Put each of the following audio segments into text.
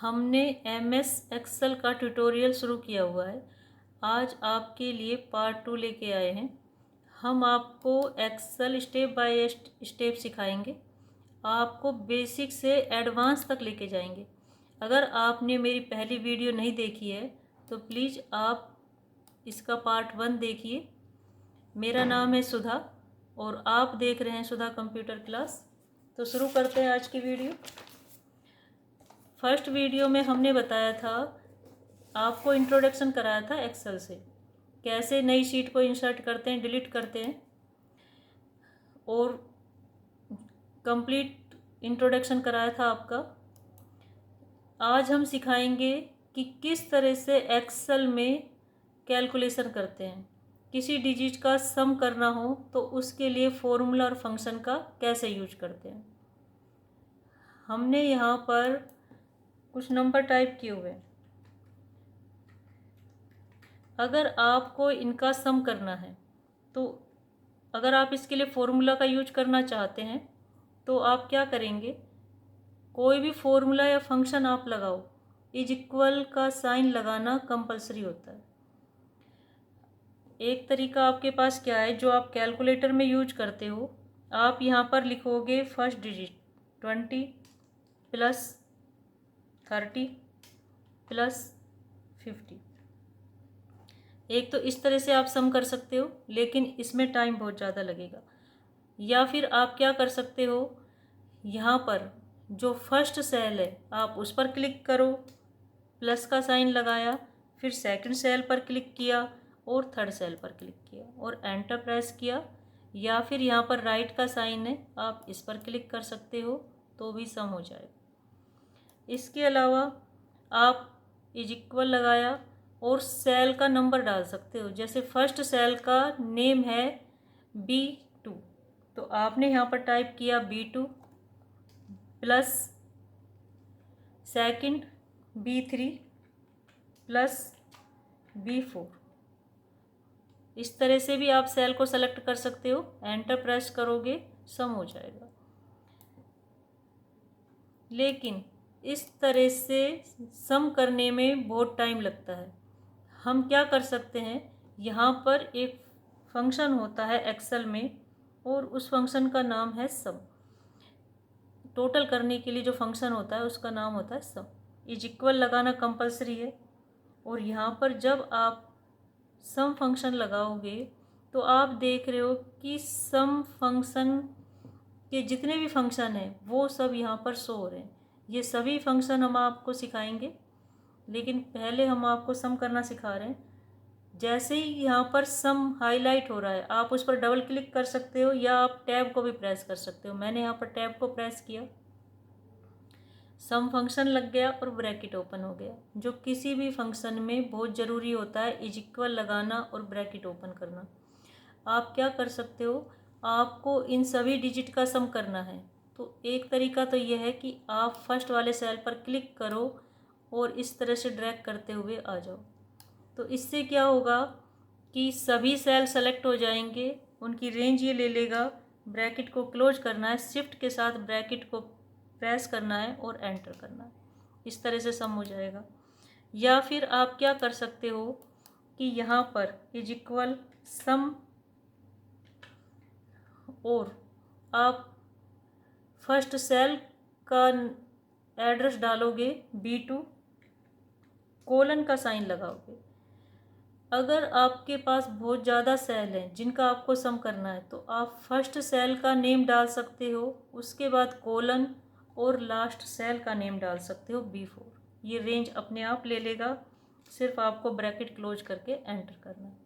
हमने MS Excel का tutorial शुरू किया हुआ है। आज आपके लिए पार्ट 2 लेके आए हैं। हम आपको एक्सेल स्टेप बाय स्टेप सिखाएंगे, आपको बेसिक से एडवांस तक लेके जाएंगे। अगर आपने मेरी पहली वीडियो नहीं देखी है तो प्लीज़ आप इसका पार्ट 1 देखिए। मेरा नाम है सुधा और आप देख रहे हैं सुधा कंप्यूटर क्लास। तो शुरू करते हैं आज की वीडियो। फर्स्ट वीडियो में हमने बताया था, आपको इंट्रोडक्शन कराया था एक्सेल से, कैसे नई शीट को इंसर्ट करते हैं, डिलीट करते हैं, और कंप्लीट इंट्रोडक्शन कराया था आपका। आज हम सिखाएंगे कि किस तरह से एक्सेल में कैलकुलेशन करते हैं। किसी डिजिट का सम करना हो तो उसके लिए फॉर्मूला और फंक्शन का कैसे यूज करते हैं। हमने यहाँ पर कुछ नंबर टाइप किए हुए हैं। अगर आपको इनका सम करना है तो अगर आप इसके लिए फॉर्मूला का यूज करना चाहते हैं तो आप क्या करेंगे, कोई भी फॉर्मूला या फंक्शन आप लगाओ, इज इक्वल का साइन लगाना कंपलसरी होता है। एक तरीका आपके पास क्या है जो आप कैलकुलेटर में यूज करते हो, आप यहाँ पर लिखोगे फर्स्ट डिजिट 20 प्लस 30 प्लस 50। एक तो इस तरह से आप सम कर सकते हो, लेकिन इसमें टाइम बहुत ज़्यादा लगेगा। या फिर आप क्या कर सकते हो, यहाँ पर जो फर्स्ट सेल है आप उस पर क्लिक करो, प्लस का साइन लगाया, फिर सेकंड सेल पर क्लिक किया और थर्ड सेल पर क्लिक किया और एंटर प्रेस किया। या फिर यहाँ पर राइट का साइन है, आप इस पर क्लिक कर सकते हो तो भी सम हो जाएगा। इसके अलावा आप इज इक्वल लगाया और सेल का नंबर डाल सकते हो। जैसे फर्स्ट सेल का नेम है B2, तो आपने यहाँ पर टाइप किया B2 plus second B3 plus B4। इस तरह से भी आप सेल को सेलेक्ट कर सकते हो। एंटर प्रेस करोगे, सम हो जाएगा। लेकिन इस तरह से सम करने में बहुत टाइम लगता है। हम क्या कर सकते हैं, यहाँ पर एक फंक्शन होता है एक्सेल में और उस फंक्शन का नाम है सम। टोटल करने के लिए जो फंक्शन होता है उसका नाम होता है सम। इज इक्वल लगाना कंपलसरी है। और यहाँ पर जब आप सम फंक्शन लगाओगे तो आप देख रहे हो कि सम फंक्शन के जितने भी फंक्शन हैं वो सब यहाँ पर शो हो रहे हैं। ये सभी फंक्शन हम आपको सिखाएंगे, लेकिन पहले हम आपको सम करना सिखा रहे हैं। जैसे ही यहाँ पर सम हाईलाइट हो रहा है आप उस पर डबल क्लिक कर सकते हो या आप टैब को भी प्रेस कर सकते हो। मैंने यहाँ पर टैब को प्रेस किया, सम फंक्शन लग गया और ब्रैकेट ओपन हो गया। जो किसी भी फंक्शन में बहुत ज़रूरी होता है, इज इक्वल लगाना और ब्रैकेट ओपन करना। आप क्या कर सकते हो, आपको इन सभी डिजिट का सम करना है तो एक तरीका तो यह है कि आप फर्स्ट वाले सेल पर क्लिक करो और इस तरह से ड्रैग करते हुए आ जाओ। तो इससे क्या होगा कि सभी सेल सेलेक्ट हो जाएंगे, उनकी रेंज ये ले लेगा। ब्रैकेट को क्लोज करना है, शिफ्ट के साथ ब्रैकेट को प्रेस करना है और एंटर करना है। इस तरह से सम हो जाएगा। या फिर आप क्या कर सकते हो कि यहाँ पर इज इक्वल सम और आप फर्स्ट सेल का एड्रेस डालोगे B2, कोलन का साइन लगाओगे। अगर आपके पास बहुत ज़्यादा सेल हैं जिनका आपको सम करना है तो आप फर्स्ट सेल का नेम डाल सकते हो, उसके बाद कोलन और लास्ट सेल का नेम डाल सकते हो B4। ये रेंज अपने आप ले लेगा, सिर्फ आपको ब्रैकेट क्लोज करके एंटर करना है।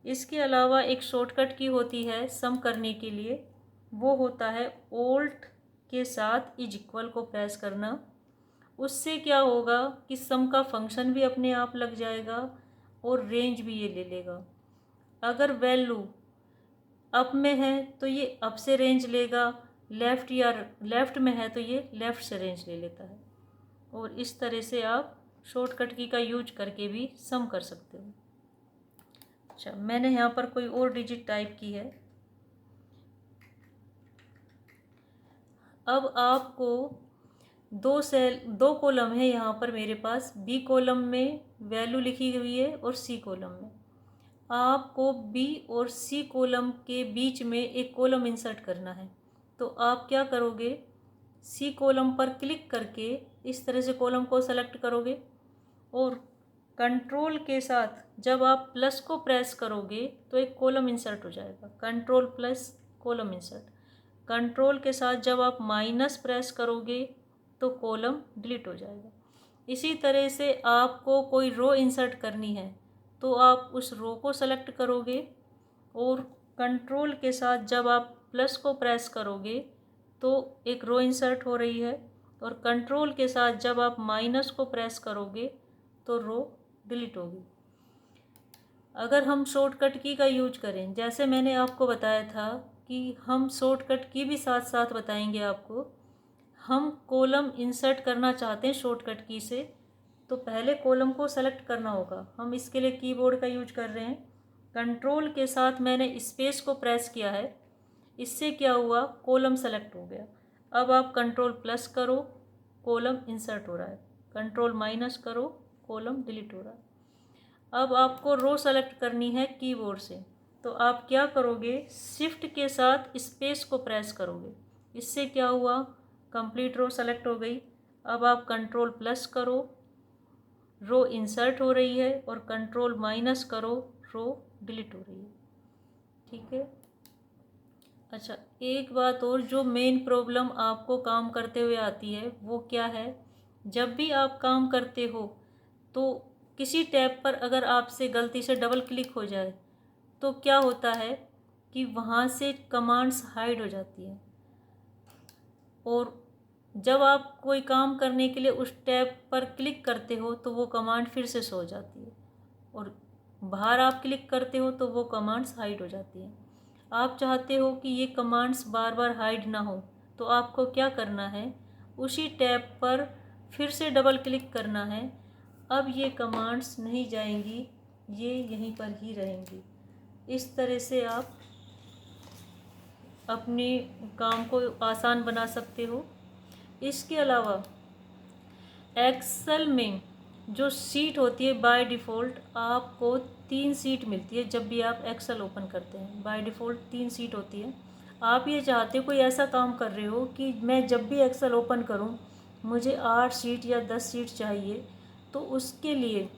इसके अलावा एक शॉर्टकट की होती है सम करने के लिए, वो होता है ऑल्ट के साथ इज इक्वल को प्रेस करना। उससे क्या होगा कि सम का फंक्शन भी अपने आप लग जाएगा और रेंज भी ये ले लेगा। अगर वैल्यू अप में है तो ये अप से रेंज लेगा, लेफ़्ट या लेफ़्ट में है तो ये लेफ़्ट से रेंज ले लेता है। और इस तरह से आप शॉर्टकट की का यूज करके भी सम कर सकते हो। अच्छा, मैंने यहाँ पर कोई और डिजिट टाइप की है। अब आपको दो कॉलम है यहाँ पर मेरे पास। बी कॉलम में वैल्यू लिखी हुई है और सी कॉलम में। आपको बी और सी कॉलम के बीच में एक कॉलम इंसर्ट करना है। तो आप क्या करोगे, सी कॉलम पर क्लिक करके इस तरह से कॉलम को सेलेक्ट करोगे और कंट्रोल के साथ जब आप प्लस को प्रेस करोगे तो एक कॉलम इंसर्ट हो जाएगा। Control plus column insert. Control के साथ जब आप माइनस प्रेस करोगे तो कॉलम डिलीट हो जाएगा। इसी तरह से आपको कोई रो इंसर्ट करनी है तो आप उस रो को सेलेक्ट करोगे और कंट्रोल के साथ जब आप प्लस को प्रेस करोगे तो एक रो इंसर्ट हो रही है और कंट्रोल के साथ जब आप माइनस को प्रेस करोगे तो रो डिलीट होगी। अगर हम शॉर्टकट की का यूज करें, जैसे मैंने आपको बताया था कि हम शॉर्टकट की भी साथ साथ बताएंगे आपको। हम कॉलम इंसर्ट करना चाहते हैं शॉर्टकट की से, तो पहले कॉलम को सेलेक्ट करना होगा। हम इसके लिए कीबोर्ड का यूज कर रहे हैं। कंट्रोल के साथ मैंने स्पेस को प्रेस किया है, इससे क्या हुआ, कॉलम सेलेक्ट हो गया। अब आप कंट्रोल प्लस करो, कॉलम इंसर्ट हो रहा है। कंट्रोल माइनस करो, कॉलम डिलीट हो रहा है। अब आपको रो सेलेक्ट करनी है कीबोर्ड से, तो आप क्या करोगे, शिफ्ट के साथ स्पेस को प्रेस करोगे। इससे क्या हुआ, कंप्लीट रो सेलेक्ट हो गई। अब आप कंट्रोल प्लस करो, रो इंसर्ट हो रही है और कंट्रोल माइनस करो, रो डिलीट हो रही है। ठीक है। अच्छा, एक बात और जो मेन प्रॉब्लम आपको काम करते हुए आती है वो क्या है, जब भी आप काम करते हो तो किसी टैब पर अगर आपसे गलती से डबल क्लिक हो जाए तो क्या होता है कि वहाँ से कमांड्स हाइड हो जाती है और जब आप कोई काम करने के लिए उस टैब पर क्लिक करते हो तो वो कमांड फिर से शो हो जाती है और बाहर आप क्लिक करते हो तो वो कमांड्स हाइड हो जाती हैं। आप चाहते हो कि ये कमांड्स बार बार हाइड ना हो तो आपको क्या करना है, उसी टैब पर फिर से डबल क्लिक करना है। अब ये कमांड्स नहीं जाएंगी, ये यहीं पर ही रहेंगी। इस तरह से आप अपने काम को आसान बना सकते हो। इसके अलावा एक्सेल में जो सीट होती है बाय डिफ़ॉल्ट आपको 3 सीट मिलती है। जब भी आप एक्सेल ओपन करते हैं बाय डिफ़ॉल्ट 3 सीट होती है। आप ये चाहते हो, कोई ऐसा काम कर रहे हो कि मैं जब भी एक्सेल ओपन करूं मुझे 8 सीट या 10 सीट चाहिए, तो उसके लिए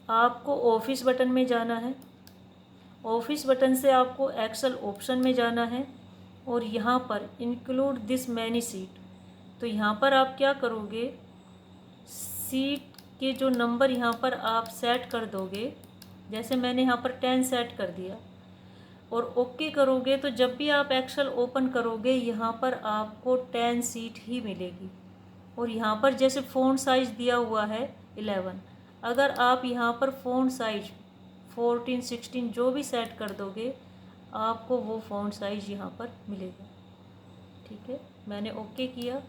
आपको ऑफिस बटन में जाना है। ऑफिस बटन से आपको एक्सेल ऑप्शन में जाना है और यहाँ पर इंक्लूड दिस मैनी सीट, तो यहाँ पर आप क्या करोगे, सीट के जो नंबर यहाँ पर आप सेट कर दोगे। जैसे मैंने यहाँ पर 10 सेट कर दिया और ओके करोगे तो जब भी आप एक्सेल ओपन करोगे यहाँ पर आपको 10 सीट ही मिलेगी। और यहाँ पर जैसे फ़ॉन्ट साइज़ दिया हुआ है 11, अगर आप यहाँ पर फ़ॉन्ट साइज 14, 16 जो भी सेट कर दोगे आपको वो फ़ॉन्ट साइज़ यहाँ पर मिलेगा। ठीक है, मैंने ओके किया।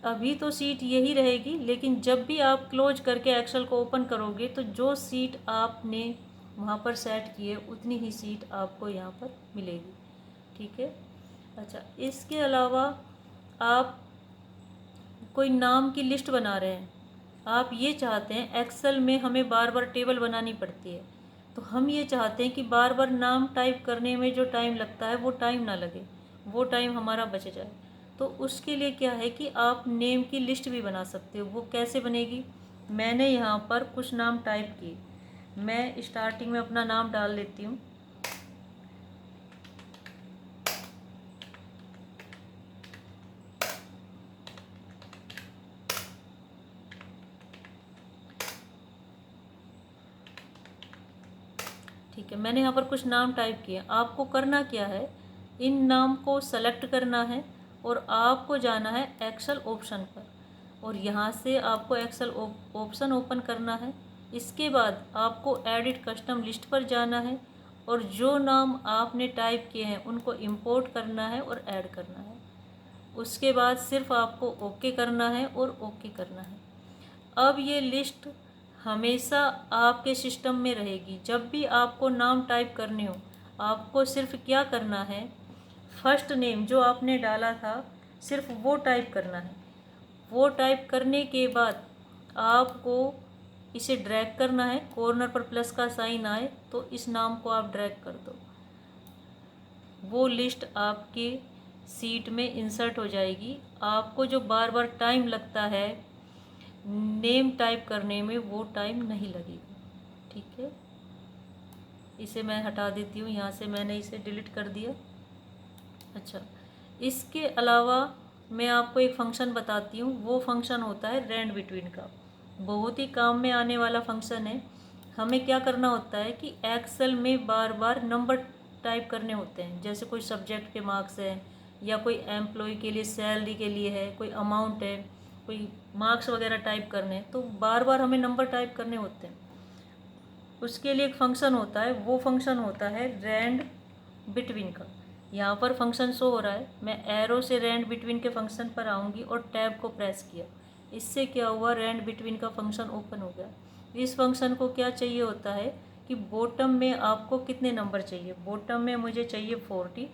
अभी तो सीट यही रहेगी, लेकिन जब भी आप क्लोज करके एक्सेल को ओपन करोगे तो जो सीट आपने वहाँ पर सेट की है उतनी ही सीट आपको यहाँ पर मिलेगी। ठीक है। अच्छा, इसके अलावा आप कोई नाम की लिस्ट बना रहे हैं, आप ये चाहते हैं, एक्सेल में हमें बार बार टेबल बनानी पड़ती है, तो हम ये चाहते हैं कि बार बार नाम टाइप करने में जो टाइम लगता है वो टाइम ना लगे, वो टाइम हमारा बच जाए। तो उसके लिए क्या है कि आप नेम की लिस्ट भी बना सकते हो। वो कैसे बनेगी, मैंने यहाँ पर कुछ नाम टाइप किए, मैं स्टार्टिंग में अपना नाम डाल लेती हूँ। ठीक है, मैंने यहाँ पर कुछ नाम टाइप किए। आपको करना क्या है, इन नाम को सेलेक्ट करना है और आपको जाना है एक्सेल ऑप्शन पर और यहाँ से आपको एक्सेल ऑप्शन ओपन करना है। इसके बाद आपको एडिट कस्टम लिस्ट पर जाना है और जो नाम आपने टाइप किए हैं उनको इंपोर्ट करना है और ऐड करना है। उसके बाद सिर्फ आपको ओके करना है और ओके करना है। अब ये लिस्ट हमेशा आपके सिस्टम में रहेगी। जब भी आपको नाम टाइप करने हो आपको सिर्फ क्या करना है, फर्स्ट नेम जो आपने डाला था सिर्फ वो टाइप करना है। वो टाइप करने के बाद आपको इसे ड्रैग करना है, कॉर्नर पर प्लस का साइन आए तो इस नाम को आप ड्रैग कर दो। वो लिस्ट आपके सीट में इंसर्ट हो जाएगी। आपको जो बार बार टाइम लगता है नेम टाइप करने में, वो टाइम नहीं लगेगा। ठीक है, इसे मैं हटा देती हूँ यहाँ से, मैंने इसे डिलीट कर दिया। अच्छा, इसके अलावा मैं आपको एक फंक्शन बताती हूँ। वो फंक्शन होता है रैंड बिटवीन का। बहुत ही काम में आने वाला फंक्शन है। हमें क्या करना होता है कि एक्सेल में बार बार नंबर टाइप करने होते हैं। जैसे कोई सब्जेक्ट के मार्क्स हैं, या कोई एम्प्लॉय के लिए सैलरी के लिए है, कोई अमाउंट है, कोई मार्क्स वगैरह टाइप करने हैं, तो बार बार हमें नंबर टाइप करने होते हैं। उसके लिए एक फंक्शन होता है, वो फंक्शन होता है रैंड बिटवीन का। यहाँ पर फंक्शन शो हो रहा है। मैं एरो से रैंड बिटवीन के फंक्शन पर आऊँगी और टैब को प्रेस किया। इससे क्या हुआ, रैंड बिटवीन का फंक्शन ओपन हो गया। इस फंक्शन को क्या चाहिए होता है कि बॉटम में आपको कितने नंबर चाहिए। बॉटम में मुझे चाहिए 40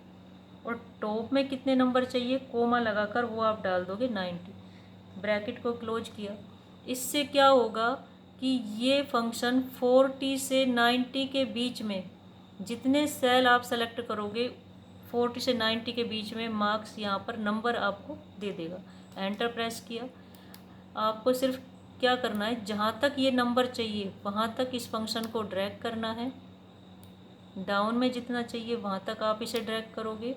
और टॉप में कितने नंबर चाहिए, कोमा लगाकर वो आप डाल दोगे 90। ब्रैकेट को क्लोज किया। इससे क्या होगा कि ये फंक्शन 40 से 90 के बीच में जितने सेल आप सेलेक्ट करोगे, 40 से 90 के बीच में मार्क्स यहाँ पर नंबर आपको दे देगा। एंटर प्रेस किया। आपको सिर्फ क्या करना है, जहाँ तक ये नंबर चाहिए वहाँ तक इस फंक्शन को ड्रैग करना है। डाउन में जितना चाहिए वहाँ तक आप इसे ड्रैग करोगे।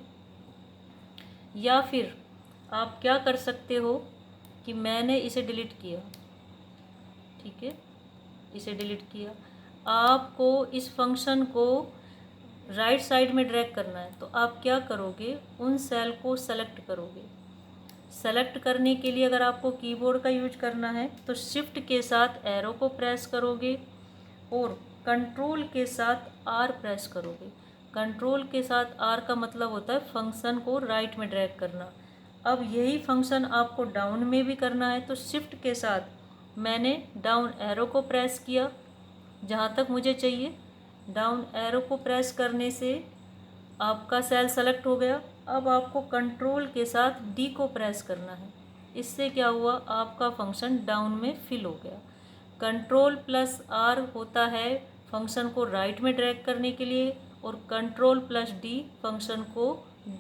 या फिर आप क्या कर सकते हो कि मैंने इसे डिलीट किया, ठीक है, इसे डिलीट किया। आपको इस फंक्शन को राइट साइड में ड्रैग करना है, तो आप क्या करोगे, उन सेल को सेलेक्ट करोगे। सेलेक्ट करने के लिए अगर आपको कीबोर्ड का यूज करना है तो शिफ्ट के साथ एरो को प्रेस करोगे और कंट्रोल के साथ आर प्रेस करोगे। कंट्रोल के साथ आर का मतलब होता है फंक्शन को राइट में ड्रैग करना। अब यही फंक्शन आपको डाउन में भी करना है, तो शिफ्ट के साथ मैंने डाउन एरो को प्रेस किया जहाँ तक मुझे चाहिए। डाउन एरो को प्रेस करने से आपका सेल सेलेक्ट हो गया। अब आपको कंट्रोल के साथ डी को प्रेस करना है। इससे क्या हुआ, आपका फंक्शन डाउन में फिल हो गया। कंट्रोल प्लस आर होता है फंक्शन को राइट में ड्रैग करने के लिए, और कंट्रोल प्लस डी फंक्शन को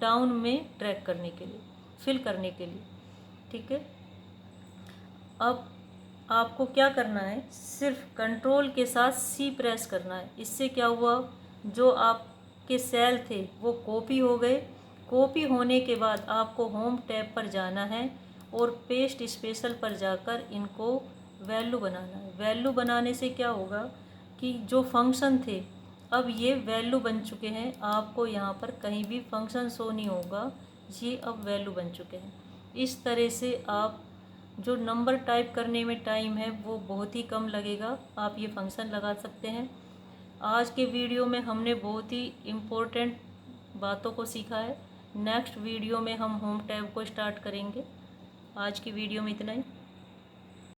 डाउन में ड्रैग करने के लिए, फिल करने के लिए। ठीक है, अब आपको क्या करना है, सिर्फ कंट्रोल के साथ सी प्रेस करना है। इससे क्या हुआ, जो आपके सेल थे वो कॉपी हो गए। कॉपी होने के बाद आपको होम टैब पर जाना है और पेस्ट स्पेशल पर जाकर इनको वैल्यू बनाना है। वैल्यू बनाने से क्या होगा कि जो फंक्शन थे अब ये वैल्यू बन चुके हैं। आपको यहाँ पर कहीं भी फंक्शन शो नहीं होगा, ये अब वैल्यू बन चुके हैं। इस तरह से आप जो नंबर टाइप करने में टाइम है वो बहुत ही कम लगेगा, आप ये फंक्शन लगा सकते हैं। आज के वीडियो में हमने बहुत ही इम्पोर्टेंट बातों को सीखा है। नेक्स्ट वीडियो में हम होम टैब को स्टार्ट करेंगे। आज की वीडियो में इतना ही।